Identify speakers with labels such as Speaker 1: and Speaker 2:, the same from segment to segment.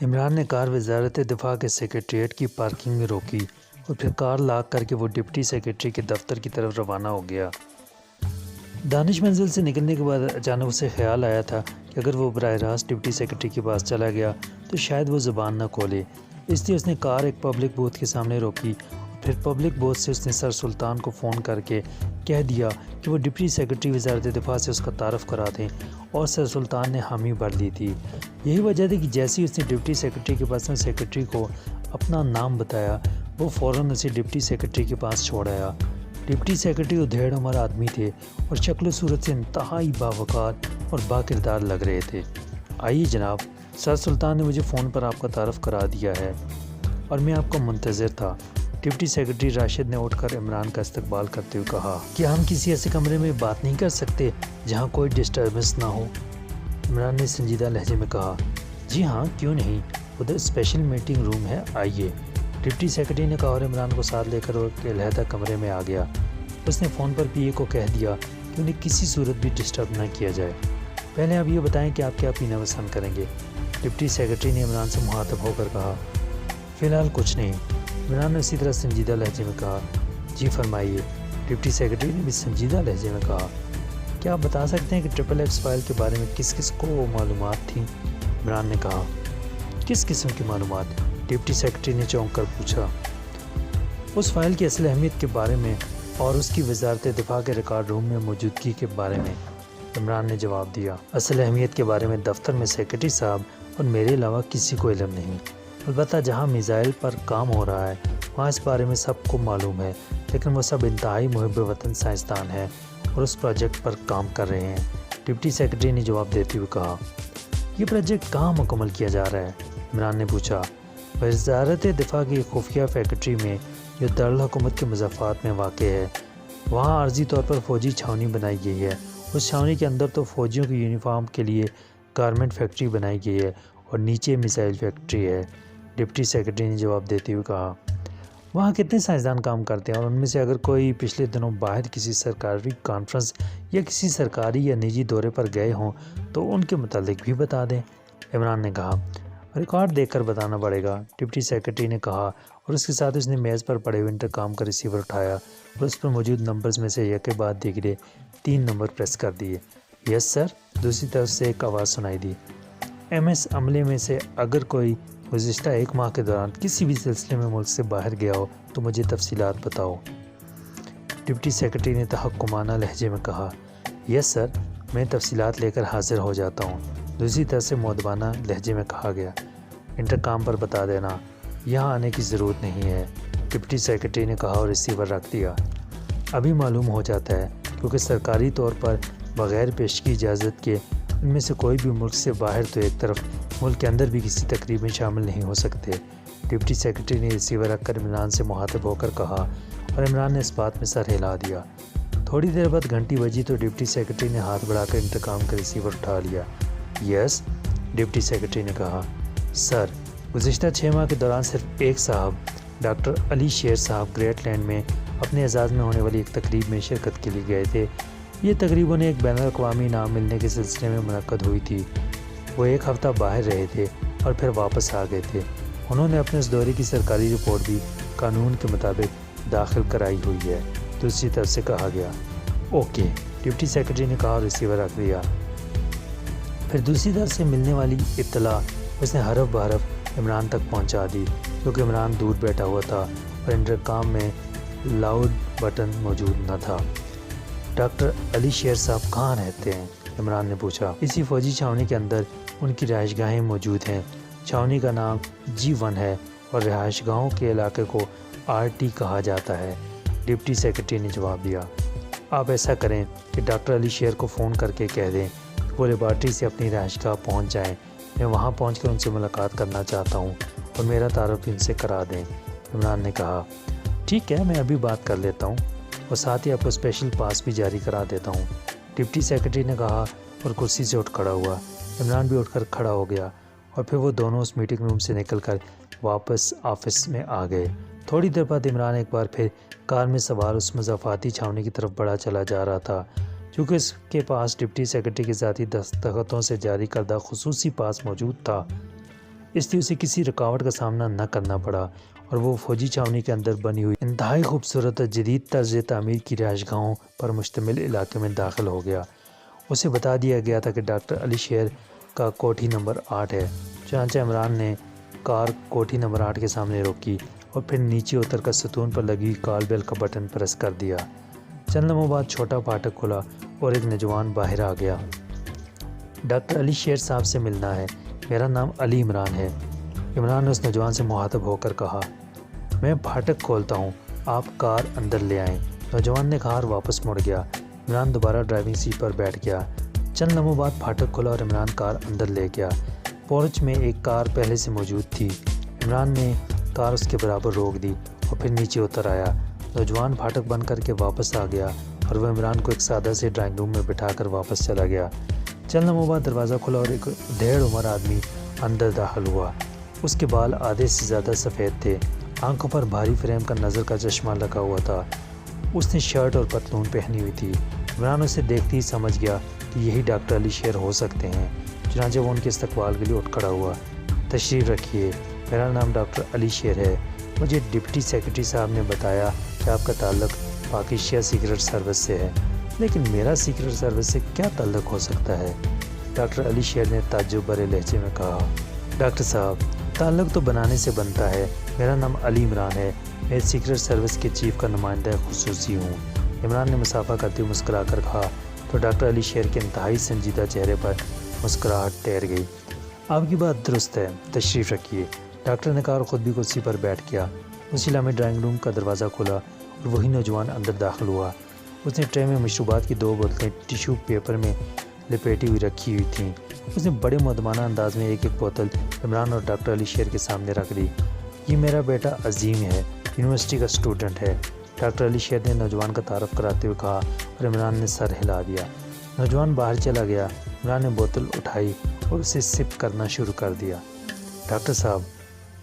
Speaker 1: عمران نے کار وزارت دفاع کے سیکریٹریٹ کی پارکنگ میں روکی اور پھر کار لاک کر کے وہ ڈپٹی سیکریٹری کے دفتر کی طرف روانہ ہو گیا۔ دانش منزل سے نکلنے کے بعد اچانک اسے خیال آیا تھا کہ اگر وہ براہ راست ڈپٹی سیکریٹری کے پاس چلا گیا تو شاید وہ زبان نہ کھولے، اس لیے اس نے کار ایک پبلک بوتھ کے سامنے روکی اور پھر پبلک بوتھ سے اس نے سر سلطان کو فون کر کے کہہ دیا کہ وہ ڈپٹی سیکریٹری وزارت دفاع سے اس کا تعارف کرا دیں، اور سر سلطان نے حامی بھر لی تھی۔ یہی وجہ تھی کہ جیسے ہی اس نے ڈپٹی سیکریٹری کے پرسنل سیکریٹری کو اپنا نام بتایا، وہ فوراً اسے ڈپٹی سیکریٹری کے پاس چھوڑ آیا۔ ڈپٹی سیکریٹری ادھیڑ عمر آدمی تھے اور شکل و صورت سے انتہائی باوقار اور با کردار لگ رہے تھے۔ آئیے جناب، سر سلطان نے مجھے فون پر آپ کا تعارف کرا دیا ہے اور میں آپ کا منتظر تھا۔ ڈپٹی سیکریٹری راشد نے اٹھ کر عمران کا استقبال کرتے ہوئے کہا، کیا ہم کسی ایسے کمرے میں بات نہیں کر سکتے جہاں کوئی ڈسٹربنس نہ ہو؟ عمران نے سنجیدہ لہجے میں کہا، جی ہاں، کیوں نہیں، ادھر اسپیشل میٹنگ روم ہے، آئیے۔ ڈپٹی سیکریٹری نے کہا اور عمران کو ساتھ لے کر ایک علیحدہ کمرے میں آ گیا۔ اس نے فون پر پی اے کو کہہ دیا کہ انہیں کسی صورت بھی ڈسٹرب نہ کیا جائے۔ پہلے آپ یہ بتائیں کہ آپ کیا پینا پسند کریں گے؟ ڈپٹی سیکریٹری نے عمران سے مخاطب ہو کر کہا، فی الحال کچھ نہیں۔ عمران نے اسی طرح سنجیدہ لہجے میں کہا، جی فرمائیے۔ ڈپٹی سیکریٹری نے بھی سنجیدہ لہجے میں کہا، کیا آپ بتا سکتے ہیں کہ ٹرپل ایکس فائل کے بارے میں کس کس کو وہ معلومات تھیں؟ عمران نے کہا، کس قسم کی معلومات؟ ڈپٹی سیکریٹری نے چونک کر پوچھا۔ اس فائل کی اصل اہمیت کے بارے میں اور اس کی وزارت دفاع کے ریکارڈ روم میں موجودگی کے بارے میں، عمران نے جواب دیا۔ اصل اہمیت کے بارے میں دفتر میں سیکریٹری صاحب اور میرے علاوہ کسی کو علم نہیں، البتہ جہاں میزائل پر کام ہو رہا ہے وہاں اس بارے میں سب کو معلوم ہے، لیکن وہ سب انتہائی محب وطن سائنسدان ہیں اور اس پروجیکٹ پر کام کر رہے ہیں۔ ڈپٹی سیکریٹری نے جواب دیتے ہوئے کہا، یہ پروجیکٹ کہاں مکمل کیا جا رہا ہے؟ عمران نے پوچھا۔ وزارت دفاع کی خفیہ فیکٹری میں جو دارالحکومت کے مضافات میں واقع ہے، وہاں عارضی طور پر فوجی چھاؤنی بنائی گئی ہے۔ اس چھاؤنی کے اندر تو فوجیوں کی یونیفارم کے لیے گارمنٹ فیکٹری بنائی گئی ہے اور نیچے میزائل فیکٹری ہے، ڈپٹی سیکریٹری نے جواب دیتے ہوئے کہا۔ وہاں کتنے سائنسدان کام کرتے ہیں اور ان میں سے اگر کوئی پچھلے دنوں باہر کسی سرکاری کانفرنس یا کسی سرکاری یا نجی دورے پر گئے ہوں تو ان کے متعلق بھی بتا دیں؟ عمران نے کہا، ریکارڈ دیکھ کر بتانا پڑے گا، ڈپٹی سیکریٹری نے کہا، اور اس کے ساتھ اس نے میز پر پڑے ہوئے انٹرکام کا ریسیور اٹھایا اور اس پر موجود نمبرز میں سے یک بعد دیگرے 3 نمبر پریس کر دیے۔ یس سر، دوسری طرف سے ایک آواز سنائی دی، ایم ایس عملے میں سے اگر کوئی گزشتہ 1 ماہ کے دوران کسی بھی سلسلے میں ملک سے باہر گیا ہو تو مجھے تفصیلات بتاؤ۔ ڈپٹی سیکریٹری نے تحکمانہ لہجے میں کہا، یس سر، میں تفصیلات لے کر حاضر ہو جاتا ہوں۔ دوسری طرف سے مؤدبانہ لہجے میں کہا گیا، انٹرکام پر بتا دینا، یہاں آنے کی ضرورت نہیں ہے۔ ڈپٹی سیکریٹری نے کہا اور ریسیور رکھ دیا۔ ابھی معلوم ہو جاتا ہے کیونکہ سرکاری طور پر بغیر پیشگی اجازت کے ان میں سے کوئی بھی ملک سے باہر تو ایک طرف، ملک کے اندر بھی کسی تقریب میں شامل نہیں ہو سکتے۔ ڈپٹی سیکریٹری نے ریسیور رکھ کر عمران سے مخاطب ہو کر کہا اور عمران نے اس بات میں سر ہلا دیا۔ تھوڑی دیر بعد گھنٹی بجی تو ڈپٹی سیکریٹری نے ہاتھ بڑھا کر انٹرکام کا ریسیور اٹھا لیا۔ یس، ڈپٹی سیکریٹری نے کہا، سر، گزشتہ 6 ماہ کے دوران صرف ایک صاحب، ڈاکٹر علی شیر صاحب گریٹ لینڈ میں اپنے اعزاز میں ہونے والی ایک تقریب میں شرکت کے لیے گئے تھے۔ یہ تقریب انہیں ایک بین الاقوامی انعام ملنے کے سلسلے میں منعقد ہوئی تھی۔ وہ 1 ہفتہ باہر رہے تھے اور پھر واپس آ گئے تھے۔ انہوں نے اپنے اس دورے کی سرکاری رپورٹ بھی قانون کے مطابق داخل کرائی ہوئی ہے، دوسری طرف سے کہا گیا۔ اوکے، ڈپٹی سیکریٹری نے کہا اور ریسیور رکھ دیا۔ پھر دوسری طرف سے ملنے والی اطلاع اس نے حرف بحرف عمران تک پہنچا دی، کیونکہ عمران دور بیٹھا ہوا تھا اور انٹرکام میں لاؤڈ بٹن موجود نہ تھا۔ ڈاکٹر علی شیر صاحب کہاں رہتے ہیں؟ عمران نے پوچھا۔ اسی فوجی چھاؤنی کے اندر ان کی رہائش گاہیں موجود ہیں۔ چھاؤنی کا نام G1 ہے اور رہائش گاہوں کے علاقے کو RT کہا جاتا ہے، ڈپٹی سیکریٹری نے جواب دیا۔ آپ ایسا کریں کہ ڈاکٹر علی شیر کو فون کر کے کہہ دیں کہ وہ لیبارٹری سے اپنی رہائش گاہ پہنچ جائیں، میں وہاں پہنچ کر ان سے ملاقات کرنا چاہتا ہوں اور میرا تعارف بھی ان سے کرا دیں۔ عمران نے کہا، ٹھیک ہے، میں ابھی بات کر لیتا ہوں اور ساتھ ہی آپ کو اسپیشل پاس بھی جاری کرا دیتا ہوں، ڈپٹی سیکریٹری نے کہا اور کرسی سے اٹھ کھڑا ہوا۔ عمران بھی اٹھ کر کھڑا ہو گیا اور پھر وہ دونوں اس میٹنگ روم سے نکل کر واپس آفس میں آ گئے۔ تھوڑی دیر بعد عمران ایک بار پھر کار میں سوار اس مضافاتی چھاؤنی کی طرف بڑھا چلا جا رہا تھا، چونکہ اس کے پاس ڈپٹی سیکریٹری کے ذاتی دستخطوں سے جاری کردہ خصوصی پاس موجود تھا۔ اس لیے اسے کسی رکاوٹ کا سامنا نہ کرنا پڑا اور وہ فوجی چھاونی کے اندر بنی ہوئی انتہائی خوبصورت اور جدید طرز تعمیر کی رہائش گاہوں پر مشتمل علاقے میں داخل ہو گیا۔ اسے بتا دیا گیا تھا کہ ڈاکٹر علی شیر کا کوٹھی نمبر 8 ہے۔ چنانچہ عمران نے کار کوٹھی نمبر 8 کے سامنے روکی اور پھر نیچے اتر کر ستون پر لگی کال بیل کا بٹن پریس کر دیا۔ چند لمحوں بعد چھوٹا پھاٹک کھلا اور ایک نوجوان باہر آ گیا۔ ڈاکٹر علی شیر صاحب سے ملنا ہے، میرا نام علی عمران ہے۔ عمران نے اس نوجوان سے مخاطب ہو کر کہا، میں پھاٹک کھولتا ہوں، آپ کار اندر لے آئیں۔ نوجوان نے کار واپس مڑ گیا۔ عمران دوبارہ ڈرائیونگ سیٹ پر بیٹھ گیا۔ چند لمحوں بعد پھاٹک کھلا اور عمران کار اندر لے گیا۔ پورچ میں ایک کار پہلے سے موجود تھی۔ عمران نے کار اس کے برابر روک دی اور پھر نیچے اتر آیا۔ نوجوان پھاٹک بند کر کے واپس آ گیا اور وہ عمران کو ایک سادہ سے ڈرائنگ روم میں بٹھا کر واپس چلا گیا۔ چند لمحوں بعد دروازہ کھلا اور ایک ڈھیڑ عمر آدمی اندر داخل ہوا۔ اس کے بال آدھے سے زیادہ سفید تھے، آنکھوں پر بھاری فریم کا نظر کا چشمہ لگا ہوا تھا۔ اس نے شرٹ اور پتلون پہنی ہوئی تھی۔ عمران اسے دیکھتے ہی سمجھ گیا کہ یہی ڈاکٹر علی شیر ہو سکتے ہیں۔ چنانچہ وہ ان کے استقبال کے لیے اٹھ کھڑا ہوا۔ تشریف رکھیے، میرا نام ڈاکٹر علی شیر ہے۔ مجھے ڈپٹی سیکرٹری صاحب نے بتایا کہ آپ کا تعلق پاکستان سیکرٹ سروس سے ہے، لیکن میرا سیکرٹ سروس سے کیا تعلق ہو سکتا ہے؟ ڈاکٹر علی شیر نے تعجب بھرے لہجے میں کہا، ڈاکٹر صاحب تعلق تو بنانے سے بنتا ہے۔ میرا نام علی عمران ہے، میں سیکرٹ سروس کے چیف کا نمائندہ خصوصی ہوں۔ عمران نے مسافہ کرتے ہوئے مسکرا کر کہا تو ڈاکٹر علی شیر کے انتہائی سنجیدہ چہرے پر مسکراہٹ ٹھہر گئی۔ آپ کی بات درست ہے، تشریف رکھیے، ڈاکٹر نے کہا اور خود بھی کرسی پر بیٹھ گیا۔ اسی لمحے ڈرائنگ روم کا دروازہ کھلا اور وہی نوجوان اندر داخل ہوا۔ اس نے ٹرے میں مشروبات کی 2 بوتلیں ٹیشو پیپر میں لپیٹی ہوئی رکھی ہوئی تھیں۔ اس نے بڑے مؤدبانہ انداز میں ایک ایک بوتل عمران اور ڈاکٹر علی شیر کے سامنے رکھ دی۔ یہ میرا بیٹا عظیم ہے، یونیورسٹی کا اسٹوڈنٹ ہے، ڈاکٹر علی شیر نے نوجوان کا تعارف کراتے ہوئے کہا اور عمران نے سر ہلا دیا۔ نوجوان باہر چلا گیا۔ عمران نے بوتل اٹھائی اور اسے سپ کرنا شروع کر دیا۔ ڈاکٹر صاحب،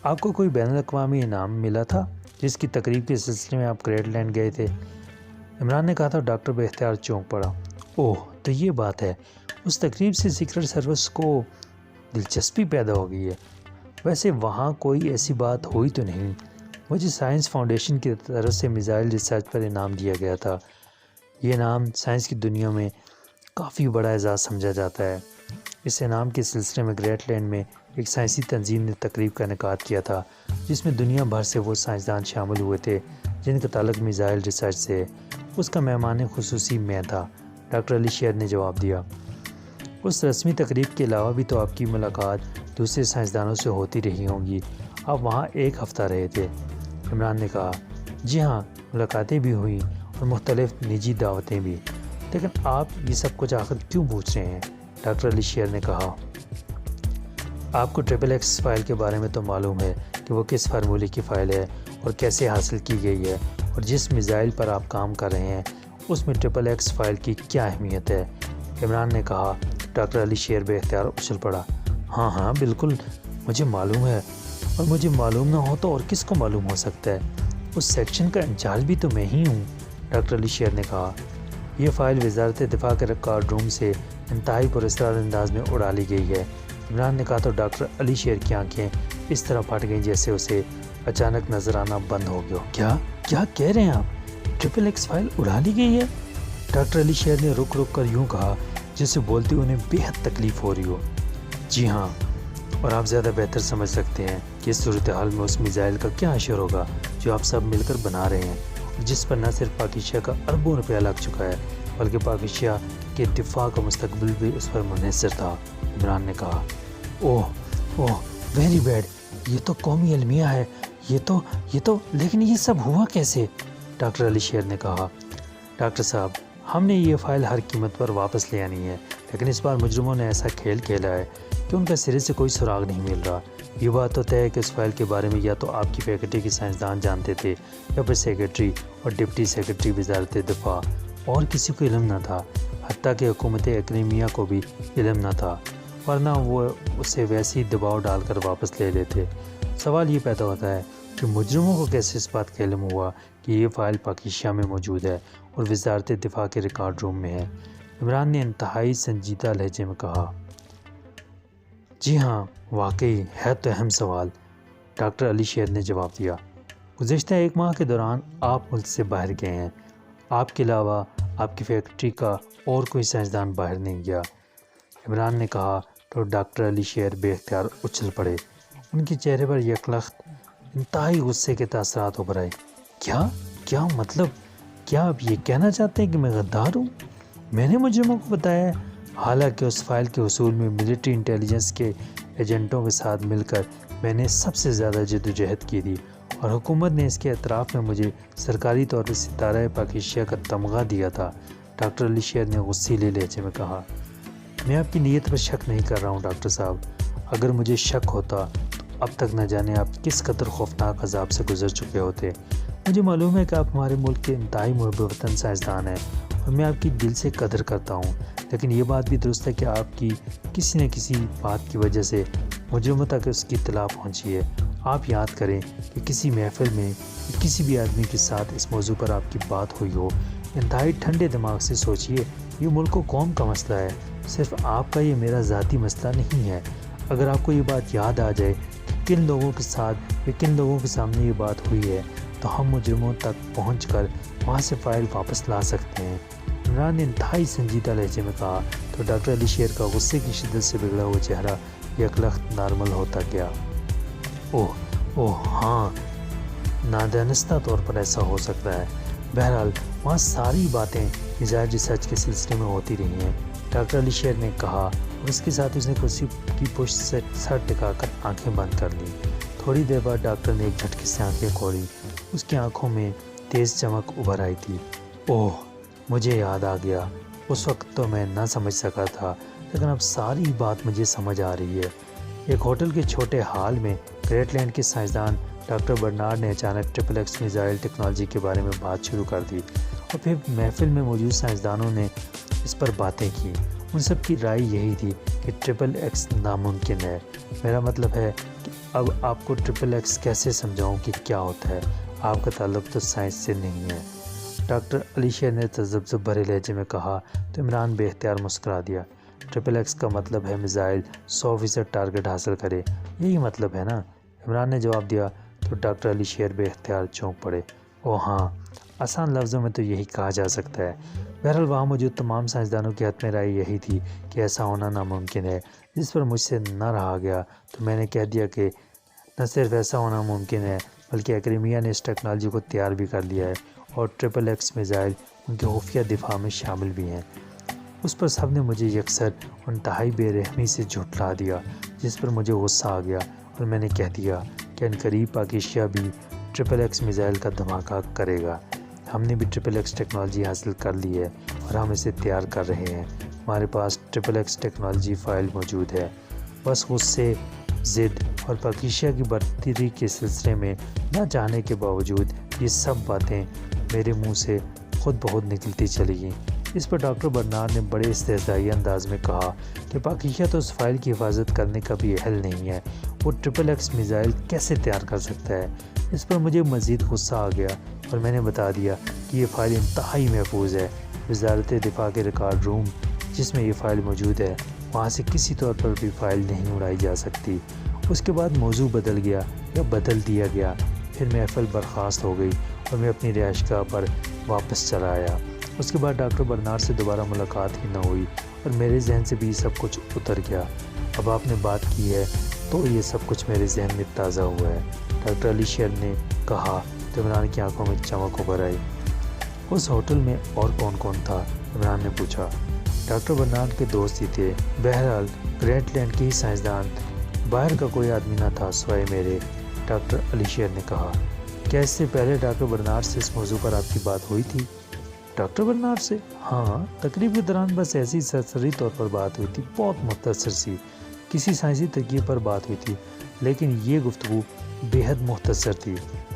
Speaker 1: آپ کو کوئی بین الاقوامی انعام ملا تھا جس کی تقریب کے سلسلے میں آپ گریٹ لینڈ گئے تھے؟ عمران نے کہا تو ڈاکٹر بے اختیار چونک پڑا۔ اوہ تو یہ بات ہے، اس تقریب سے سیکرٹ سروس کو دلچسپی پیدا ہو گئی ہے۔ ویسے وہاں کوئی ایسی بات ہوئی تو نہیں؟ مجھے سائنس فاؤنڈیشن کی طرف سے میزائل ریسرچ پر انعام دیا گیا تھا۔ یہ انعام سائنس کی دنیا میں کافی بڑا اعزاز سمجھا جاتا ہے۔ اس انعام کے سلسلے میں گریٹ لینڈ میں ایک سائنسی تنظیم نے تقریب کا انعقاد کیا تھا جس میں دنیا بھر سے وہ سائنسدان شامل ہوئے تھے جن کا تعلق میزائل ریسرچ سے ہے۔ اس کا مہمان خصوصی میں تھا، ڈاکٹر علی شیر نے جواب دیا۔ اس رسمی تقریب کے علاوہ بھی تو آپ کی ملاقات دوسرے سائنسدانوں سے ہوتی رہی ہوں گی، آپ وہاں 1 ہفتہ رہے تھے۔ عمران نے کہا، جی ہاں، ملاقاتیں بھی ہوئیں اور مختلف نجی دعوتیں بھی، لیکن آپ یہ سب کچھ آخر کیوں پوچھ رہے ہیں؟ ڈاکٹر علی شیر نے کہا، آپ کو XXX فائل کے بارے میں تو معلوم ہے کہ وہ کس فارمولے کی فائل ہے اور کیسے حاصل کی گئی ہے، اور جس میزائل پر آپ کام کر رہے ہیں اس میں XXX فائل کی کیا اہمیت ہے؟ عمران نے کہا۔ ڈاکٹر علی شیر بے اختیار اچھل پڑا۔ ہاں ہاں بالکل، مجھے معلوم ہے، اور مجھے معلوم نہ ہو تو اور کس کو معلوم ہو سکتا ہے؟ اس سیکشن کا انچارج بھی تو میں ہی ہوں، ڈاکٹر علی شیر نے کہا۔ یہ فائل وزارت دفاع کے ریکارڈ روم سے انتہائی پراسرار انداز میں اڑا لی گئی ہے، عمران نے کہا تو ڈاکٹر علی شیر کی آنکھیں اس طرح پھٹ گئیں جیسے اسے اچانک نظر آنا بند ہو گیا۔ کیا کہہ رہے ہیں آپ؟ XXX فائل اڑا لی گئی ہے؟ ڈاکٹر علی شیر نے رک کر یوں کہا جسے بولتے انہیں بے حد تکلیف ہو رہی ہو۔ جی ہاں، اور آپ زیادہ بہتر سمجھ سکتے ہیں کہ اس صورتحال میں اس میزائل کا کیا اثر ہوگا جو آپ سب مل کر بنا رہے ہیں، اور جس پر نہ صرف پاکستان کا اربوں روپیہ لگ چکا ہے بلکہ پاکستان کے دفاع کا مستقبل بھی اس پر منحصر تھا۔ عمران نے کہا، اوہ ویری بیڈ، یہ تو قومی المیہ ہے، یہ تو لیکن یہ سب ہوا کیسے؟ ڈاکٹر علی شیر نے کہا، ڈاکٹر صاحب، ہم نے یہ فائل ہر قیمت پر واپس لے آنی ہے، لیکن اس بار مجرموں نے ایسا کھیل کھیلا ہے کہ ان کا سرے سے کوئی سراغ نہیں مل رہا۔ یہ بات تو طے ہے کہ اس فائل کے بارے میں یا تو آپ کی فیکلٹی کے سائنسدان جانتے تھے یا پھر سیکرٹری اور ڈپٹی سیکرٹری وزارت دفاع، اور کسی کو علم نہ تھا، حتیٰ کہ حکومت اقلیمیہ کو بھی علم نہ تھا، ورنہ وہ اسے ویسے ہی دباؤ ڈال کر واپس لے لیتے۔ سوال یہ پیدا ہوتا ہے کہ مجرموں کو کیسے اس بات کا علم ہوا کہ یہ فائل پاکستان میں موجود ہے اور وزارت دفاع کے ریکارڈ روم میں ہے؟ عمران نے انتہائی سنجیدہ لہجے میں کہا۔ جی ہاں، واقعی ہے تو اہم سوال، ڈاکٹر علی شیر نے جواب دیا۔ گزشتہ 1 ماہ کے دوران آپ ملک سے باہر گئے ہیں۔ آپ کے علاوہ آپ کی فیکٹری کا اور کوئی سائنسدان باہر نہیں گیا۔ عمران نے کہا تو ڈاکٹر علی شیر بے اختیار اچھل پڑے۔ ان کے چہرے پر یکلخت انتہائی غصے کے تاثرات ابھر آئے۔ کیا مطلب؟ کیا آپ یہ کہنا چاہتے ہیں کہ میں غدار ہوں؟ میں نے مجرموں کو بتایا ہے، حالانکہ اس فائل کے حصول میں ملٹری انٹیلیجنس کے ایجنٹوں کے ساتھ مل کر میں نے سب سے زیادہ جدوجہد کی تھی، اور حکومت نے اس کے اعتراف میں مجھے سرکاری طور پر ستارہ پاک ایشیا کا تمغہ دیا تھا۔ ڈاکٹر علی شیر نے غصیلے لہجے میں کہا۔ میں آپ کی نیت پر شک نہیں کر رہا ہوں ڈاکٹر صاحب، اگر مجھے شک ہوتا تو اب تک نہ جانے آپ کس قدر خوفناک عذاب سے گزر چکے ہوتے۔ مجھے معلوم ہے کہ آپ ہمارے ملک کے انتہائی محب وطن سائنسدان ہیں، اور میں آپ کی دل سے قدر کرتا ہوں، لیکن یہ بات بھی درست ہے کہ آپ کی کسی نہ کسی بات کی وجہ سے مجرموں تک اس کی اطلاع پہنچی ہے۔ آپ یاد کریں کہ کسی محفل میں کسی بھی آدمی کے ساتھ اس موضوع پر آپ کی بات ہوئی ہو، انتہائی ٹھنڈے دماغ سے سوچئے، یہ ملک و قوم کا مسئلہ ہے، صرف آپ کا، یہ میرا ذاتی مسئلہ نہیں ہے۔ اگر آپ کو یہ بات یاد آ جائے کہ کن لوگوں کے ساتھ یا کن لوگوں کے سامنے یہ بات ہوئی ہے، تو ہم مجرموں تک پہنچ کر وہاں سے فائل واپس لا سکتے ہیں۔ عمران نے انتہائی سنجیدہ لہجے میں کہا تو ڈاکٹر علی شیر کا غصے کی شدت سے بگڑا ہوا چہرہ یکلخت نارمل ہوتا گیا۔ اوہ ہاں، نادانستہ طور پر ایسا ہو سکتا ہے۔ بہرحال وہاں ساری باتیں مزاج سچ کے سلسلے میں ہوتی رہی ہیں، ڈاکٹر علی شیر نے کہا، اور اس کے ساتھ اس نے کرسی کی پشت سے سر ٹکا کر آنکھیں بند کر لیں۔ تھوڑی دیر بعد ڈاکٹر نے ایک جھٹکے سے آنکھیں کھولی، اس کی آنکھوں میں تیز چمک ابھر آئی تھی۔ اوہ، مجھے یاد آ گیا، اس وقت تو میں نہ سمجھ سکا تھا، لیکن اب ساری بات مجھے سمجھ آ رہی ہے۔ ایک ہوٹل کے چھوٹے ہال میں گریٹ لینڈ کے سائنسدان ڈاکٹر برنارڈ نے اچانک ٹرپل ایکس میزائل ٹیکنالوجی کے بارے میں بات شروع کر دی، اور پھر محفل میں موجود سائنسدانوں نے اس پر باتیں کی۔ ان سب کی رائے یہی تھی کہ ٹرپل ایکس ناممکن ہے۔ میرا مطلب ہے کہ اب آپ کو ٹرپل ایکس کیسے سمجھاؤں کہ کیا ہوتا ہے؟ آپ کا تعلق تو سائنس سے نہیں ہے، ڈاکٹر علی شیر نے تذبذب بھرے لہجے میں کہا تو عمران بے اختیار مسکرا دیا۔ ٹرپل ایکس کا مطلب ہے میزائل 100% ٹارگٹ حاصل کرے، یہی مطلب ہے نا؟ عمران نے جواب دیا تو ڈاکٹر علی شیر بے اختیار چونک پڑے۔ او ہاں، آسان لفظوں میں تو یہی کہا جا سکتا ہے۔ بہرحال وہاں موجود تمام سائنسدانوں کی حتمی رائے یہی تھی کہ ایسا ہونا ناممکن ہے، جس پر مجھ سے نہ رہا گیا تو میں نے کہہ دیا کہ نہ صرف ایسا ہونا ممکن ہے، بلکہ ایکڈیمیا نے اس ٹیکنالوجی کو تیار بھی کر لیا ہے، اور ٹرپل ایکس میزائل ان کے خفیہ دفاع میں شامل بھی ہیں۔ اس پر سب نے مجھے یکسر اور انتہائی بے رحمی سے جھٹلا دیا، جس پر مجھے غصہ آ گیا، اور میں نے کہہ دیا کہ عنقریب پاک ایشیا بھی ٹرپل ایکس میزائل کا دھماکہ کرے گا۔ ہم نے بھی ٹرپل ایکس ٹیکنالوجی حاصل کر لی ہے، اور ہم اسے تیار کر رہے ہیں۔ ہمارے پاس ٹرپل ایکس ٹیکنالوجی فائل موجود ہے۔ بس غصے، ضد اور پاک ایشیا کی برتری کے سلسلے میں نہ چاہنے کے باوجود یہ سب باتیں میرے منہ سے خود بخود نکلتی چلی گئیں۔ اس پر ڈاکٹر برنارڈ نے بڑے استہزائی انداز میں کہا کہ پاک ایشیا تو اس فائل کی حفاظت کرنے کا بھی اہل نہیں ہے، وہ ٹرپل ایکس میزائل کیسے تیار کر سکتا ہے؟ اس پر مجھے مزید غصہ آ گیا، اور میں نے بتا دیا کہ یہ فائل انتہائی محفوظ ہے۔ وزارت دفاع کے ریکارڈ روم جس میں یہ فائل موجود ہے، وہاں سے کسی طور پر بھی فائل نہیں اڑائی جا سکتی۔ اس کے بعد موضوع بدل گیا یا بدل دیا گیا، پھر محفل برخاست ہو گئی اور میں اپنی رہائش گاہ پر واپس چلا آیا۔ اس کے بعد ڈاکٹر برنارڈ سے دوبارہ ملاقات ہی نہ ہوئی، اور میرے ذہن سے بھی سب کچھ اتر گیا۔ اب آپ نے بات کی ہے تو یہ سب کچھ میرے ذہن میں تازہ ہوا ہے، ڈاکٹر علی شیر نے کہا تو عمران کی آنکھوں میں چمک ابھر آئی۔ اس ہوٹل میں اور کون کون تھا؟ عمران نے پوچھا۔ ڈاکٹر برنارڈ کے دوست ہی تھے، بہرحال گریٹ لینڈ کے ہی سائنسدان، باہر کا کوئی آدمی نہ تھا سوائے میرے، ڈاکٹر علی شیر نے کہا۔ کیا اس سے پہلے ڈاکٹر برنارڈ سے اس موضوع پر آپ کی بات ہوئی تھی؟ ڈاکٹر برنارڈ سے؟ ہاں، تقریب کے دوران بس ایسی سرسری طور پر بات ہوئی تھی، بہت مختصر سی، کسی سائنسی ترکیب پر بات ہوئی تھی، لیکن یہ گفتگو بے حد مختصر تھی،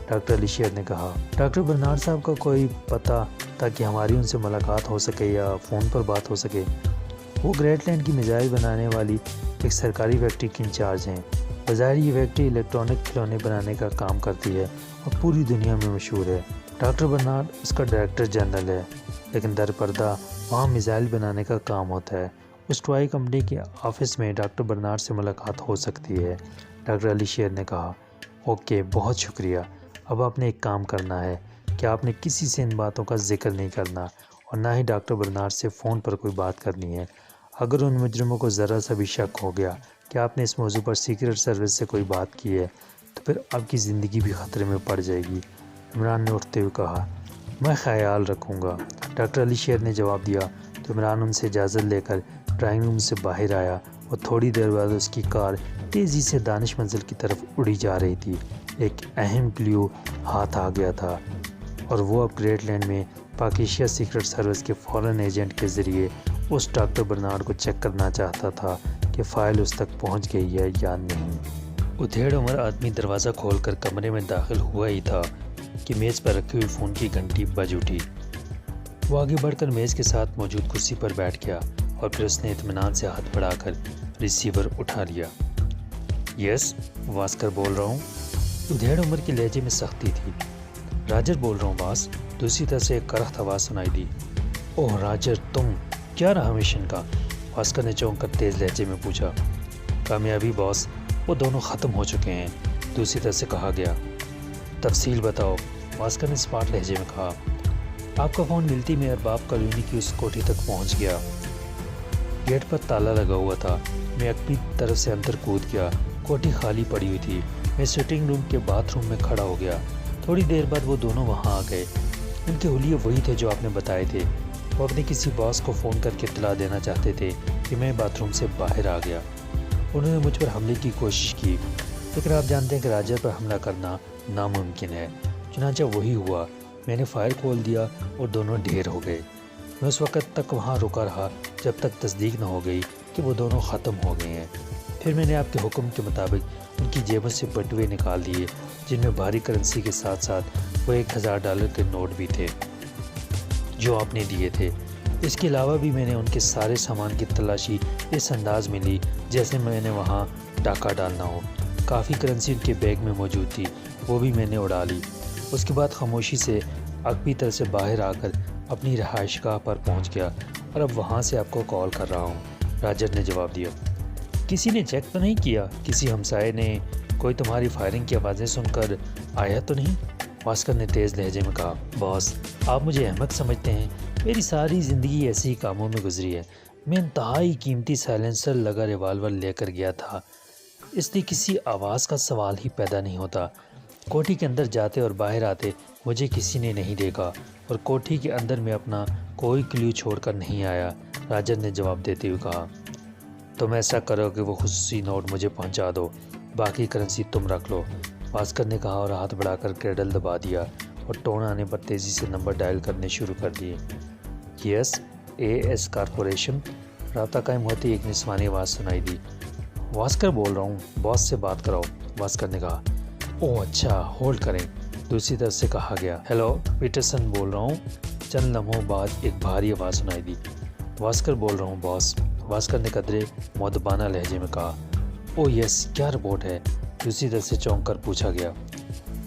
Speaker 1: ڈاکٹر علی شیر نے کہا۔ ڈاکٹر برنارڈ صاحب کا کوئی پتہ تاکہ ہماری ان سے ملاقات ہو سکے یا فون پر بات ہو سکے؟ وہ گریٹ لینڈ کی میزائل بنانے والی ایک سرکاری فیکٹری کی انچارج ہیں۔ بظاہر یہ فیکٹری الیکٹرانک کھلونے بنانے کا کام کرتی ہے اور پوری دنیا میں مشہور ہے۔ ڈاکٹر برنارڈ اس کا ڈائریکٹر جنرل ہے، لیکن در پردہ وہاں میزائل بنانے کا کام ہوتا ہے، اس ٹوائی کمپنی کے آفس میں ڈاکٹر برنارڈ سے ملاقات ہو سکتی ہے۔ ڈاکٹر علی شیر نے کہا، اوکے، بہت شکریہ۔ اب آپ نے ایک کام کرنا ہے کہ آپ نے کسی سے ان باتوں کا ذکر نہیں کرنا اور نہ ہی ڈاکٹر برنارڈ سے فون پر کوئی بات کرنی ہے۔ اگر ان مجرموں کو ذرا سا بھی شک ہو گیا کہ آپ نے اس موضوع پر سیکرٹ سروس سے کوئی بات کی ہے تو پھر آپ کی زندگی بھی خطرے میں پڑ جائے گی۔ عمران نے اٹھتے ہوئے کہا، میں خیال رکھوں گا۔ ڈاکٹر علی شیر نے جواب دیا تو عمران ان سے اجازت لے کر ڈرائنگ روم سے باہر آیا اور تھوڑی دیر بعد اس کی کار تیزی سے دانش منزل کی طرف اڑی جا رہی تھی۔ ایک اہم کلیو ہاتھ آ گیا تھا اور وہ اب گریٹ لینڈ میں پاک ایشیا سیکرٹ سروس کے فورن ایجنٹ کے ذریعے اس ڈاکٹر برنارڈ کو چیک کرنا چاہتا تھا کہ فائل اس تک پہنچ گئی ہے یا نہیں۔ ادھیڑ عمر آدمی دروازہ کھول کر کمرے میں داخل ہوا ہی تھا کہ میز پر رکھی ہوئی فون کی گھنٹی بج اٹھی۔ وہ آگے بڑھ کر میز کے ساتھ موجود کرسی پر بیٹھ گیا اور پھر اس نے اطمینان سے ہاتھ بڑھا کر ریسیور اٹھا لیا۔ یس، واسکر بول رہا ہوں۔ ادھیڑ عمر کے لہجے میں سختی تھی۔ راجر بول رہا ہوں باس۔ دوسری طرف سے ایک کرخت آواز سنائی دی۔ اوہ راجر، تم؟ کیا رہا مشن کا؟ واسکر نے چونک کر تیز لہجے میں پوچھا۔ کامیابی باس، وہ دونوں ختم ہو چکے ہیں، دوسری طرف سے کہا گیا۔ تفصیل بتاؤ، واسکر نے اسپاٹ لہجے میں کہا۔ آپ کا فون ملتی میں ارباب کالونی کی اس کوٹھی تک پہنچ گیا۔ گیٹ پر تالا لگا ہوا تھا۔ میں اپنی طرف سے اندر کود گیا۔ کوٹھی خالی پڑی ہوئی تھی۔ میں سٹنگ روم کے باتھ روم میں کھڑا ہو گیا۔ تھوڑی دیر بعد وہ دونوں وہاں آ گئے۔ ان کے حلیے وہی تھے جو آپ نے بتائے تھے۔ وہ اپنے کسی باس کو فون کر کے اطلاع دینا چاہتے تھے کہ میں باتھ روم سے باہر آ گیا۔ انہوں نے مجھ پر حملے کی کوشش کی، لیکن آپ جانتے ہیں کہ راجر پر حملہ کرنا ناممکن ہے۔ چنانچہ وہی ہوا۔ میں نے فائل کھول دیا اور دونوں ڈھیر ہو گئے۔ میں اس وقت تک وہاں رکا رہا جب تک تصدیق نہ ہو گئی کہ وہ دونوں ختم ہو گئے ہیں۔ پھر میں نے آپ کے حکم کے مطابق ان کی جیبوں سے بٹوے نکال دیے، جن میں بھاری کرنسی کے ساتھ ساتھ وہ $1000 کے نوٹ بھی تھے جو آپ نے دیے تھے۔ اس کے علاوہ بھی میں نے ان کے سارے سامان کی تلاشی اس انداز میں لی جیسے میں نے وہاں ڈاکہ ڈالنا ہو۔ کافی کرنسی ان کے بیگ میں موجود تھی، وہ بھی میں نے اڑا لی۔ اس کے بعد خاموشی سے عقبی طرف سے باہر آ کر اپنی رہائش گاہ پر پہنچ گیا اور اب وہاں سے آپ کو کال کر رہا ہوں۔ راجر نے جواب دیا۔ کسی نے چیک تو نہیں کیا؟ کسی ہمسائے نے کوئی تمہاری فائرنگ کی آوازیں سن کر آیا تو نہیں؟ واسکر نے تیز لہجے میں کہا۔ باس، آپ مجھے احمق سمجھتے ہیں؟ میری ساری زندگی ایسے ہی کاموں میں گزری ہے۔ میں انتہائی قیمتی سائلنسر لگا ریوالور لے کر گیا تھا، اس لیے کسی آواز کا سوال ہی پیدا نہیں ہوتا۔ کوٹھی کے اندر جاتے اور باہر آتے مجھے کسی نے نہیں دیکھا اور کوٹھی کے اندر میں اپنا کوئی کلیو چھوڑ کر نہیں آیا، راجر نے جواب دیتے ہوئے کہا۔ تم ایسا کرو کہ وہ خصوصی نوٹ مجھے پہنچا دو، باقی کرنسی تم رکھ لو، واسکر نے کہا اور ہاتھ بڑھا کر کریڈل دبا دیا اور ٹون آنے پر تیزی سے نمبر ڈائل کرنے شروع کر دیے۔ یس، AS کارپوریشن۔ رابطہ قائم ہوتی ایک نسوانی آواز سنائی دی۔ واسکر بول رہا ہوں، باس سے بات کراؤ، واسکر نے کہا۔ اوہ اچھا، ہولڈ کریں، دوسری طرف سے کہا گیا۔ ہیلو، پیٹرسن بول رہا ہوں۔ چند لمحوں بعد ایک بھاری آواز سنائی دی۔ واسکر بول رہا ہوں باس، واسکر نے قدرے مؤدبانہ لہجے میں کہا۔ اوہ یس، کیا رپورٹ ہے؟ دوسری طرف سے چونک کر پوچھا گیا۔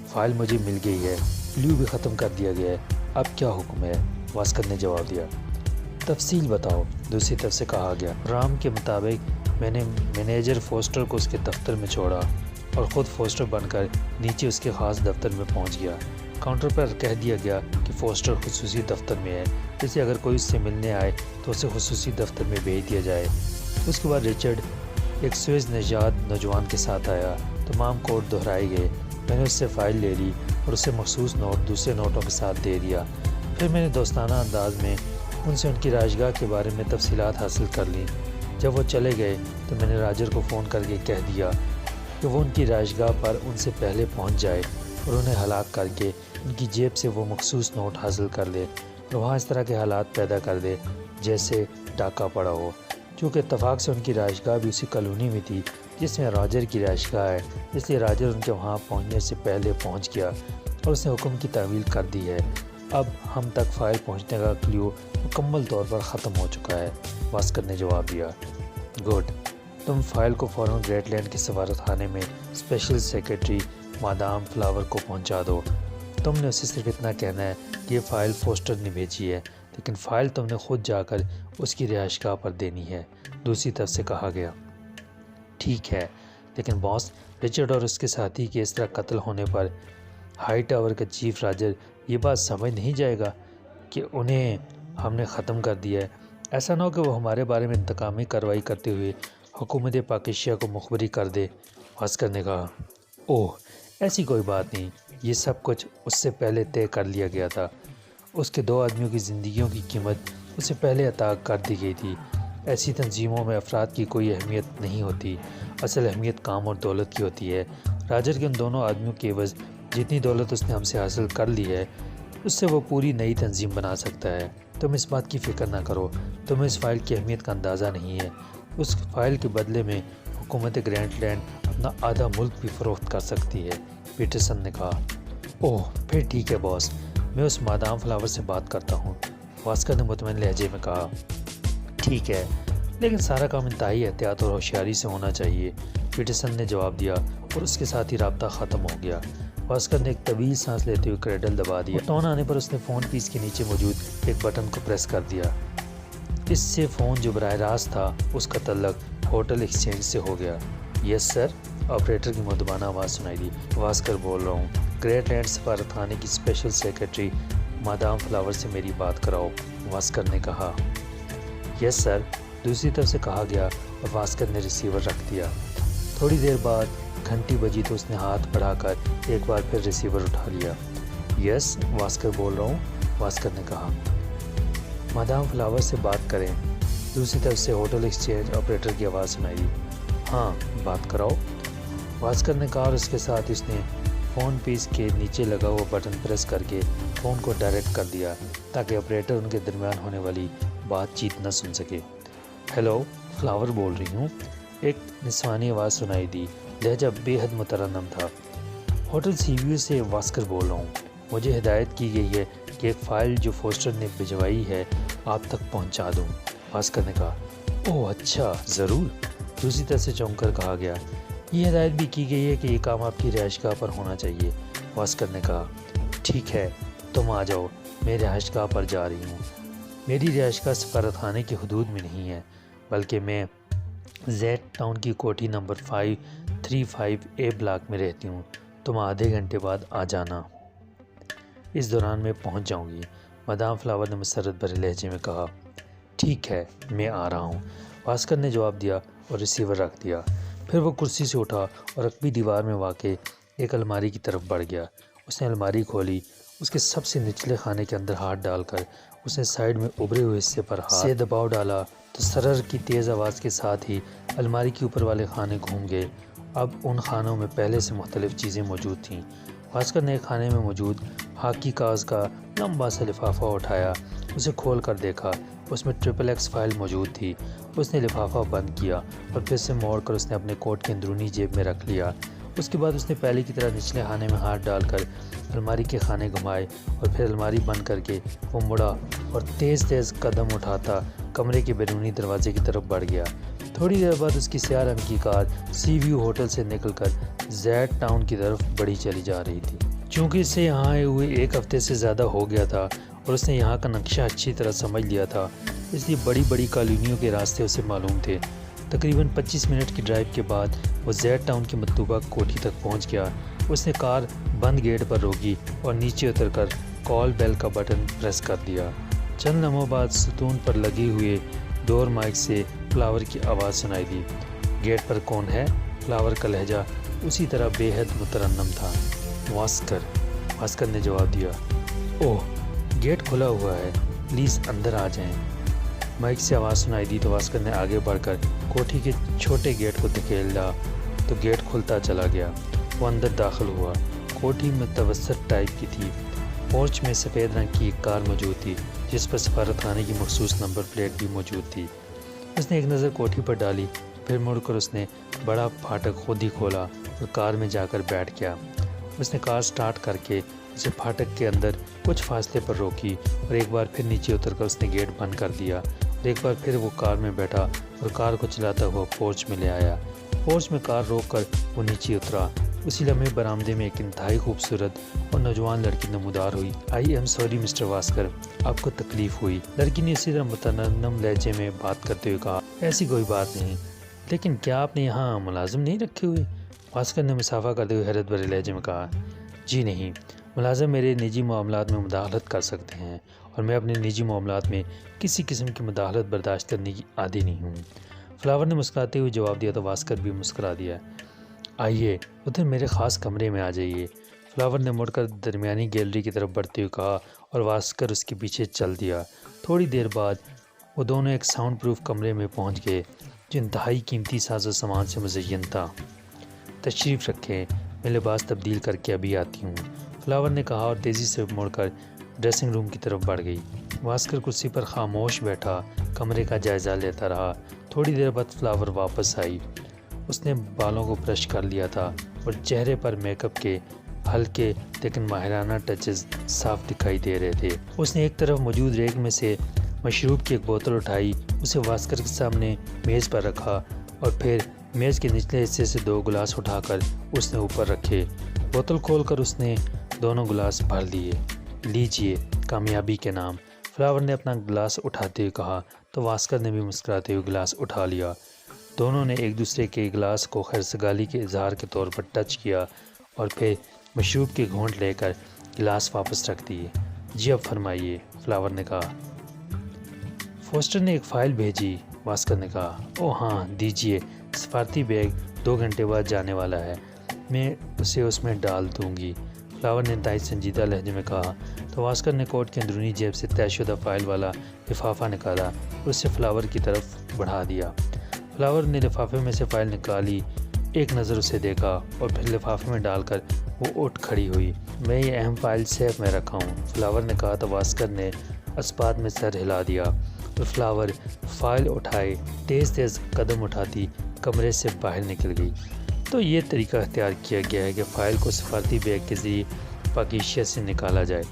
Speaker 1: فائل مجھے مل گئی ہے، کلیو بھی ختم کر دیا گیا ہے، اب کیا حکم ہے؟ واسکر نے جواب دیا۔ تفصیل بتاؤ، دوسری طرف سے کہا گیا۔ رام کے مطابق میں نے مینیجر فوسٹر کو اس کے دفتر میں چھوڑا اور خود فوسٹر بن کر نیچے اس کے خاص دفتر میں پہنچ گیا۔ کاؤنٹر پر کہہ دیا گیا کہ فوسٹر خصوصی دفتر میں ہے، اس لیے اگر کوئی اس سے ملنے آئے تو اسے خصوصی دفتر میں بھیج دیا جائے۔ اس کے بعد رچرڈ ایک سوئز نژاد نوجوان کے ساتھ آیا۔ تمام کوڈ دہرائے گئے۔ میں نے اس سے فائل لے لی اور اسے مخصوص نوٹ دوسرے نوٹوں کے ساتھ دے دیا۔ پھر میں نے دوستانہ انداز میں ان سے ان کی رہائش گاہ کے بارے میں تفصیلات حاصل کر لیں۔ جب وہ چلے گئے تو میں نے راجر کو فون کر کے کہہ دیا کہ وہ ان کی رہائش گاہ پر ان سے پہلے پہنچ جائے اور انہیں ہلاک کر کے ان کی جیب سے وہ مخصوص نوٹ حاصل کر لے اور وہاں اس طرح کے حالات پیدا کر دے جیسے ڈاکہ پڑا ہو۔ چونکہ اتفاق سے ان کی رہائش گاہ بھی اسی کالونی میں تھی جس میں راجر کی رہائش گاہ ہے، اس لیے راجر ان کے وہاں پہنچنے سے پہلے پہنچ گیا اور اس نے حکم کی تعمیل کر دی ہے۔ اب ہم تک فائل پہنچنے کا کلیو مکمل طور پر ختم ہو چکا ہے، واسکر نے جواب دیا۔ گڈ، تم فائل کو فوراً گریٹ لینڈ کے سفارت خانے میں اسپیشل سیکرٹری مادام فلاور کو پہنچا دو۔ تم نے اسے صرف اتنا کہنا ہے کہ یہ فائل فوسٹر نے بھیجی ہے، لیکن فائل تم نے خود جا کر اس کی رہائش گاہ پر دینی ہے، دوسری طرف سے کہا گیا۔ ٹھیک ہے، لیکن باس، رچرڈ اور اس کے ساتھی کے اس طرح قتل ہونے پر ہائی ٹاور کا چیف راجر یہ بات سمجھ نہیں جائے گا کہ انہیں ہم نے ختم کر دیا ہے؟ ایسا نہ ہو کہ وہ ہمارے بارے میں انتقامی کارروائی کرتے ہوئے حکومت پاکیشیا کو مخبری کر دے۔ واسکر نے کہا، اوہ ایسی کوئی بات نہیں، یہ سب کچھ اس سے پہلے طے کر لیا گیا تھا۔ اس کے 2 آدمیوں کی زندگیوں کی قیمت اس سے پہلے عطا کر دی گئی تھی۔ ایسی تنظیموں میں افراد کی کوئی اہمیت نہیں ہوتی، اصل اہمیت کام اور دولت کی ہوتی ہے۔ راجر کے ان دونوں آدمیوں کے عوض جتنی دولت اس نے ہم سے حاصل کر لی ہے، اس سے وہ پوری نئی تنظیم بنا سکتا ہے۔ تم اس بات کی فکر نہ کرو، تمہیں اس فائل کی اہمیت کا اندازہ نہیں ہے۔ اس فائل کے بدلے میں حکومت گرینٹ لینڈ اپنا آدھا ملک بھی فروخت کر سکتی ہے۔ پیٹرسن نے کہا، اوہ پھر ٹھیک ہے باس، میں اس مادام فلاور سے بات کرتا ہوں۔ واسکر نے مطمئن لہجے میں کہا، ٹھیک ہے، لیکن سارا کام انتہائی احتیاط اور ہوشیاری سے ہونا چاہیے۔ پیٹرسن نے جواب دیا اور اس کے ساتھ ہی رابطہ ختم ہو گیا۔ واسکر نے ایک طویل سانس لیتے ہوئے کریڈل دبا دیا۔ ٹون آنے پر اس نے فون پیس کے نیچے موجود ایک بٹن کو پریس کر دیا۔ اس سے فون جو براہ راست تھا اس کا تعلق ہوٹل ایکسچینج سے ہو گیا۔ یس سر، آپریٹر کی مؤدبانہ آواز سنائی دی۔ واسکر بول رہا ہوں، گریٹ لینڈ سفارت خانے کی اسپیشل سیکرٹری مادام فلاور سے میری بات کراؤ۔ واسکر نے کہا، یس سر، دوسری طرف سے کہا گیا اور واسکر نے ریسیور رکھ دیا۔ تھوڑی دیر بعد گھنٹی بجی تو اس نے ہاتھ بڑھا کر ایک بار پھر ریسیور اٹھا لیا۔ یس، واسکر بول رہا ہوں، واسکر نے کہا۔ مادام فلاور سے بات کریں۔ دوسری طرف سے ہوٹل ایکسچینج آپریٹر کی آواز سنائی دی۔ ہاں، بات کراؤ، واسکر نے کہا اور اس کے ساتھ اس نے فون پیس کے نیچے لگا ہوا بٹن پریس کر کے فون کو ڈائریکٹ کر دیا تاکہ آپریٹر ان کے درمیان ہونے والی بات چیت نہ سن سکے۔ ہیلو، فلاور بول رہی ہوں، ایک نسوانی آواز سنائی دی، لہجہ بے حد مترنم تھا۔ ہوٹل سی ویو سے واسکر بول رہا ہوں، مجھے ہدایت کی گئی ہے کہ ایک فائل جو فوسٹر نے بھجوائی ہے آپ تک پہنچا دوں۔ واسکر نے کہا، اوہ اچھا، ضرور۔ دوسری طرف سے چونک کر کہا گیا، یہ ہدایت بھی کی گئی ہے کہ یہ کام آپ کی رہائش گاہ پر ہونا چاہیے۔ واسکر نے کہا، ٹھیک ہے، تم آ جاؤ، میں رہائش گاہ پر جا رہی ہوں۔ میری رہائش گاہ سفارت خانے کی حدود میں نہیں ہے، بلکہ میں زیڈ ٹاؤن کی کوٹھی نمبر 535A بلاک میں رہتی ہوں۔ تم آدھے گھنٹے بعد آ جانا، اس دوران میں پہنچ جاؤں گی۔ مادام فلاور نے مسرت بھرے لہجے میں کہا، ٹھیک ہے، میں آ رہا ہوں۔ واسکر نے جواب دیا اور ریسیور رکھ دیا۔ پھر وہ کرسی سے اٹھا اور رقبی دیوار میں واقع ایک الماری کی طرف بڑھ گیا۔ اس نے الماری کھولی، اس کے سب سے نچلے خانے کے اندر ہاتھ ڈال کر اس نے سائیڈ میں ابھرے ہوئے حصے پر ہاتھ سے دباؤ ڈالا تو سرر کی تیز آواز کے ساتھ ہی الماری کے اوپر والے خانے گھوم گئے۔ اب ان خانوں میں پہلے سے مختلف چیزیں موجود تھیں۔ واسکر نے ایک خانے میں موجود ہاکی کاغذ کا لمبا سا لفافہ اٹھایا، اسے کھول کر دیکھا، اس میں XXX فائل موجود تھی۔ اس نے لفافہ بند کیا اور پھر سے موڑ کر اس نے اپنے کوٹ کی اندرونی جیب میں رکھ لیا۔ اس کے بعد اس نے پہلے کی طرح نچلے خانے میں ہاتھ ڈال کر الماری کے خانے گھمائے اور پھر الماری بند کر کے وہ مڑا اور تیز تیز قدم اٹھاتا کمرے کے بیرونی دروازے کی طرف بڑھ گیا۔ تھوڑی دیر بعد اس کی سیاہ رنگ کی کار سی ویو ہوٹل سے نکل کر زیڈ ٹاؤن کی طرف بڑھی چلی جا رہی تھی۔ چونکہ اس سے یہاں آئے ہوئے 1 ہفتے سے زیادہ ہو گیا تھا اور اس نے یہاں کا نقشہ اچھی طرح سمجھ لیا تھا، اس لیے بڑی بڑی کالونیوں کے راستے اسے معلوم تھے۔ تقریباً 25 منٹ کی ڈرائیو کے بعد وہ زیڈ ٹاؤن کی مطلوبہ کوٹھی تک پہنچ گیا۔ اس نے کار بند گیٹ پر روکی اور نیچے اتر کر کال بیل کا بٹن پریس کر دیا۔ چند لمحوں بعد ستون پر لگے ہوئے ڈور مائک سے فلاور کی آواز سنائی دی۔ گیٹ پر کون ہے؟ فلاور کا لہجہ اسی طرح بے حد مترنم تھا۔ واسکر نے جواب دیا، اوہ گیٹ کھلا ہوا ہے، پلیز اندر آ جائیں۔ مائک سے آواز سنائی دی تو واسکر نے آگے بڑھ کر کوٹھی کے چھوٹے گیٹ کو دھکیلا تو گیٹ کھلتا چلا گیا۔ وہ اندر داخل ہوا۔ کوٹھی متوسط ٹائپ کی تھی۔ پورچ میں سفید رنگ کی ایک کار موجود تھی جس پر سفارت خانے کی مخصوص نمبر پلیٹ بھی موجود تھی۔ اس نے ایک نظر کوٹھی پر ڈالی، پھر مڑ کر اس نے بڑا پھاٹک خود ہی کھولا اور کار میں جا کر بیٹھ گیا۔ اس نے کار سٹارٹ کر کے اسے پھاٹک کے اندر کچھ فاصلے پر روکی اور ایک بار پھر نیچے اتر کر اس نے گیٹ بند کر دیا اور ایک بار پھر وہ کار میں بیٹھا اور کار کو چلاتا ہوا پورچ میں لے آیا۔ پورچ میں کار روک کر وہ نیچے اترا اسی لمحے برآمدے میں ایک انتہائی خوبصورت اور نوجوان لڑکی نمودار ہوئی۔ آئی ایم سوری مسٹر واسکر، آپ کو تکلیف ہوئی؟ لڑکی نے اسی طرح متنم لہجے میں بات کرتے ہوئے کہا، ایسی کوئی بات نہیں، لیکن کیا آپ نے یہاں ملازم نہیں رکھے ہوئے؟ واسکر نے مسافہ کرتے ہوئے حیرت بھرے لہجے میں کہا، جی نہیں، ملازم میرے نجی معاملات میں مداخلت کر سکتے ہیں اور میں اپنے نجی معاملات میں کسی قسم کی مداخلت برداشت کرنے کی عادی نہیں ہوں۔ فلاور نے مسکراتے ہوئے جواب دیا تو واسکر بھی مسکرا دیا۔ آئیے ادھر میرے خاص کمرے میں آ جائیے، فلاور نے مڑ کر درمیانی گیلری کی طرف بڑھتے ہوئے کہا اور واسکر اس کے پیچھے چل دیا۔ تھوڑی دیر بعد وہ دونوں ایک ساؤنڈ پروف کمرے میں پہنچ گئے جو انتہائی قیمتی ساز و سامان سے مزین تھا۔ تشریف رکھیں، میں لباس تبدیل کر کے ابھی آتی ہوں، فلاور نے کہا اور تیزی سے مڑ کر ڈریسنگ روم کی طرف بڑھ گئی۔ واسکر کرسی پر خاموش بیٹھا کمرے کا جائزہ لیتا رہا۔ تھوڑی دیر بعد فلاور واپس آئی۔ اس نے بالوں کو برش کر لیا تھا اور چہرے پر میک اپ کے ہلکے لیکن ماہرانہ ٹچز صاف دکھائی دے رہے تھے۔ اس نے ایک طرف موجود ریک میں سے مشروب کی ایک بوتل اٹھائی، اسے واسکر کے سامنے میز پر رکھا اور پھر میز کے نچلے حصے سے 2 گلاس اٹھا کر اس نے اوپر رکھے۔ بوتل کھول کر اس نے دونوں گلاس بھر لیے۔ لیجئے، کامیابی کے نام، فلاور نے اپنا گلاس اٹھاتے ہوئے کہا تو واسکر نے بھی مسکراتے ہوئے گلاس اٹھا لیا۔ دونوں نے ایک دوسرے کے گلاس کو خیرسگالی کے اظہار کے طور پر ٹچ کیا اور پھر مشروب کے گھونٹ لے کر گلاس واپس رکھ دیے۔ جی اب فرمائیے، فلاور نے کہا۔ فوسٹر نے ایک فائل بھیجی، واسکر نے کہا۔ او ہاں دیجئے، سفارتی بیگ 2 گھنٹے بعد جانے والا ہے، میں اسے اس میں ڈال دوں گی، فلاور نے انتہائی سنجیدہ لہجے میں کہا تو واسکر نے کوٹ کی اندرونی جیب سے طے شدہ فائل والا لفافہ نکالا اور اسے فلاور کی طرف بڑھا دیا۔ فلاور نے لفافے میں سے فائل نکالی، ایک نظر اسے دیکھا اور پھر لفافے میں ڈال کر وہ اٹھ کھڑی ہوئی۔ میں یہ اہم فائل سیف میں رکھا ہوں، فلاور نے کہا تو واسکر نے اسپات میں سر ہلا دیا اور فلاور فائل اٹھائے تیز تیز قدم اٹھاتی کمرے سے باہر نکل گئی۔ تو یہ طریقہ اختیار کیا گیا ہے کہ فائل کو سفارتی بیگ کے ذریعے پاکیزیت سے نکالا جائے۔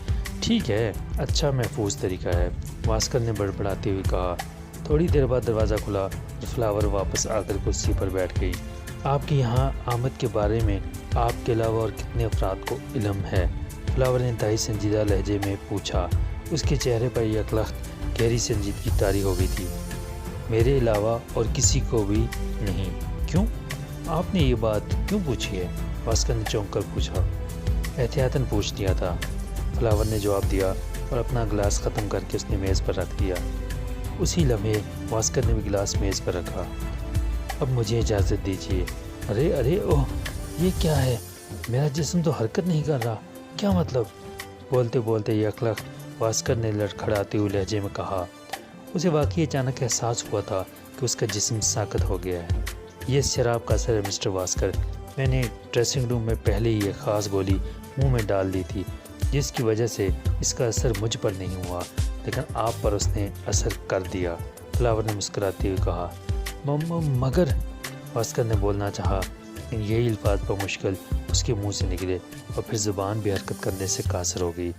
Speaker 1: ٹھیک ہے، اچھا محفوظ طریقہ ہے، واسکر نے بڑبڑاتے ہوئے کہا۔ تھوڑی دیر بعد دروازہ کھلا اور فلاور واپس آ کر کرسی پر بیٹھ گئی۔ آپ کی یہاں آمد کے بارے میں آپ کے علاوہ اور کتنے افراد کو علم ہے؟ فلاور نے انتہائی سنجیدہ لہجے میں پوچھا۔ اس کے چہرے پر یک لخت گہری سنجیدگی طاری ہو گئی تھی۔ میرے علاوہ اور کسی کو بھی نہیں۔ کیوں؟ آپ نے یہ بات کیوں پوچھی ہے؟ واسکر نے چونک کر پوچھا۔ احتیاطاً پوچھ دیا تھا، فلاور نے جواب دیا اور اپنا گلاس ختم کر کے اس نے میز پر رکھ دیا۔ اسی لمحے واسکر نے بھی گلاس میز پر رکھا۔ اب مجھے اجازت دیجیے۔ ارے ارے اوہ، یہ کیا ہے؟ میرا جسم تو حرکت نہیں کر رہا، کیا مطلب؟ بولتے بولتے یک لخت واسکر نے لڑکھڑاتے ہوئے لہجے میں کہا۔ اسے واقعی اچانک احساس ہوا تھا کہ اس کا جسم ساکت ہو گیا ہے۔ یہ شراب کا اثر ہے مسٹر واسکر، میں نے ڈریسنگ روم میں پہلے ہی ایک خاص گولی منہ میں ڈال دی تھی جس کی وجہ سے اس کا اثر مجھ پر نہیں ہوا، لیکن آپ پر اس نے اثر کر دیا، فلاور نے مسکراتے ہوئے کہا۔ مگر واسکر نے بولنا چاہا، لیکن یہی الفاظ پر مشکل اس کے منہ سے نکلے اور پھر زبان بھی حرکت کرنے سے قاصر ہو گئی۔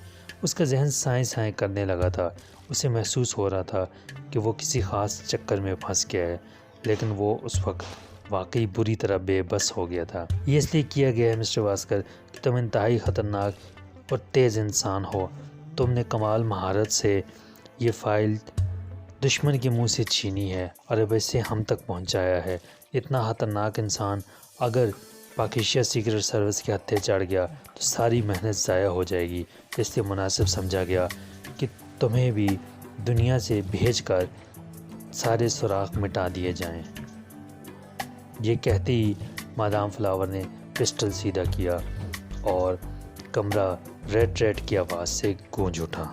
Speaker 1: اس کا ذہن سائیں سائیں کرنے لگا تھا۔ اسے محسوس ہو رہا تھا کہ وہ کسی خاص چکر میں پھنس گیا ہے، لیکن وہ اس وقت واقعی بری طرح بے بس ہو گیا تھا۔ یہ اس لیے کیا گیا ہے مسٹر واسکر کہ تم انتہائی خطرناک اور تیز انسان ہو۔ تم نے کمال مہارت سے یہ فائل دشمن کے منہ سے چھینی ہے اور اب اسے ہم تک پہنچایا ہے۔ اتنا خطرناک انسان اگر پاکیزیت سیکرٹ سروس کے ہتھے چڑھ گیا تو ساری محنت ضائع ہو جائے گی، اس لیے مناسب سمجھا گیا کہ تمہیں بھی دنیا سے بھیج کر سارے سراغ مٹا دیے جائیں۔ یہ کہتے ہی مادام فلاور نے پسٹل سیدھا کیا اور کمرہ ریٹ ریٹ کی آواز سے گونج اٹھا۔